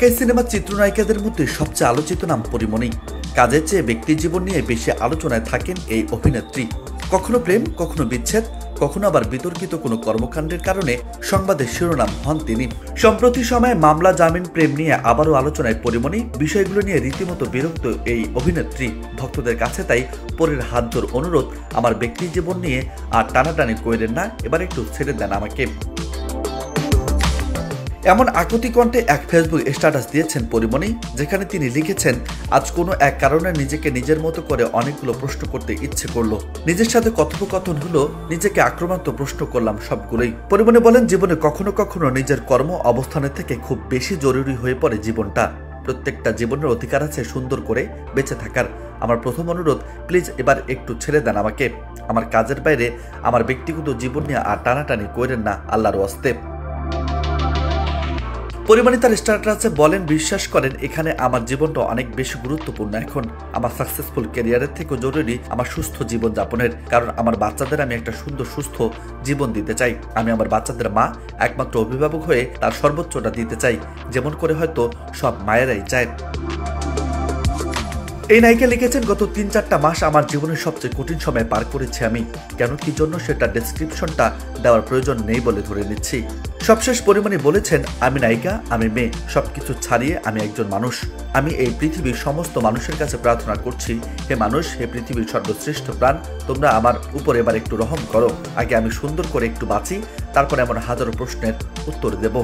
ঢাকাই সিনেমার চিত্রনায়িকাদের মধ্যে সবচেয়ে আলোচিত নাম পরীমনি। কাজের চেয়ে ব্যক্তি জীবন নিয়ে বেশি আলোচনায় থাকেন এই অভিনেত্রী। কখনো প্রেম, কখনো বিচ্ছেদ, কখনো আবার বিতর্কিত কোনো কর্মকাণ্ডের কারণে সংবাদের শিরোনাম হন তিনি। সম্প্রতি সময়ে মামলা, জামিন, প্রেম নিয়ে আবারও আলোচনায় পরীমনি। বিষয়গুলো নিয়ে রীতিমতো বিরক্ত এই অভিনেত্রী। ভক্তদের কাছে তাই পরের হাত জোর অনুরোধ, আমার ব্যক্তি জীবন নিয়ে আর টানাটানি কইরেন না, এবার একটু ছেড়ে দেন আমাকে। এমন আকুতি কণ্ঠে এক ফেসবুক স্ট্যাটাস দিয়েছেন পরীমনি, যেখানে তিনি লিখেছেন, আজ কোনো এক কারণে নিজেকে নিজের মতো করে অনেকগুলো প্রশ্ন করতে ইচ্ছে করলো। নিজের সাথে কথোপকথন হলো, নিজেকে আক্রমণাত্মক প্রশ্ন করলাম সবগুলোই। পরীমনি বলেন, জীবনে কখনো কখনো নিজের কর্ম অবস্থানের থেকে খুব বেশি জরুরি হয়ে পড়ে জীবনটা। প্রত্যেকটা জীবনের অধিকার আছে সুন্দর করে বেঁচে থাকার। আমার প্রথম অনুরোধ, প্লিজ এবার একটু ছেড়ে দেন আমাকে। আমার কাজের বাইরে আমার ব্যক্তিগত জীবন নিয়ে আর টানাটানি করেন না, আল্লাহর ওয়াস্তে। পরীমনি তার স্ট্যাটাসে বলেন, বিশ্বাস করেন এখানে আমার জীবনটা অনেক বেশি গুরুত্বপূর্ণ। এখন আমার সাকসেসফুল ক্যারিয়ারের থেকেও জরুরি আমার সুস্থ জীবন যাপনের। কারণ আমার বাচ্চাদের আমি একটা সুন্দর সুস্থ জীবন দিতে চাই। আমি আমার বাচ্চাদের মা, একমাত্র অভিভাবক হয়ে তার সর্বোচ্চটা দিতে চাই, যেমন করে হয়তো সব মায়েরাই চায়। এই নায়িকা লিখেছেন, গত ৩-৪টা মাস আমার জীবনের সবচেয়ে কঠিন সময় পার করেছি আমি। কেন কি জন্য সেটা ডেসক্রিপশনটা দেওয়ার প্রয়োজন নেই বলে ধরে নিচ্ছি। সবশেষ পরীমনি বলেছেন, আমি নায়িকা, আমি মেয়ে, সবকিছু ছাড়িয়ে আমি একজন মানুষ। আমি এই পৃথিবীর সমস্ত মানুষের কাছে প্রার্থনা করছি, হে মানুষ, হে পৃথিবীর সর্বশ্রেষ্ঠ প্রাণ, তোমরা আমার উপর এবার একটু রহম করো। আগে আমি সুন্দর করে একটু বাঁচি, তারপর এমন হাজারো প্রশ্নের উত্তর দেব।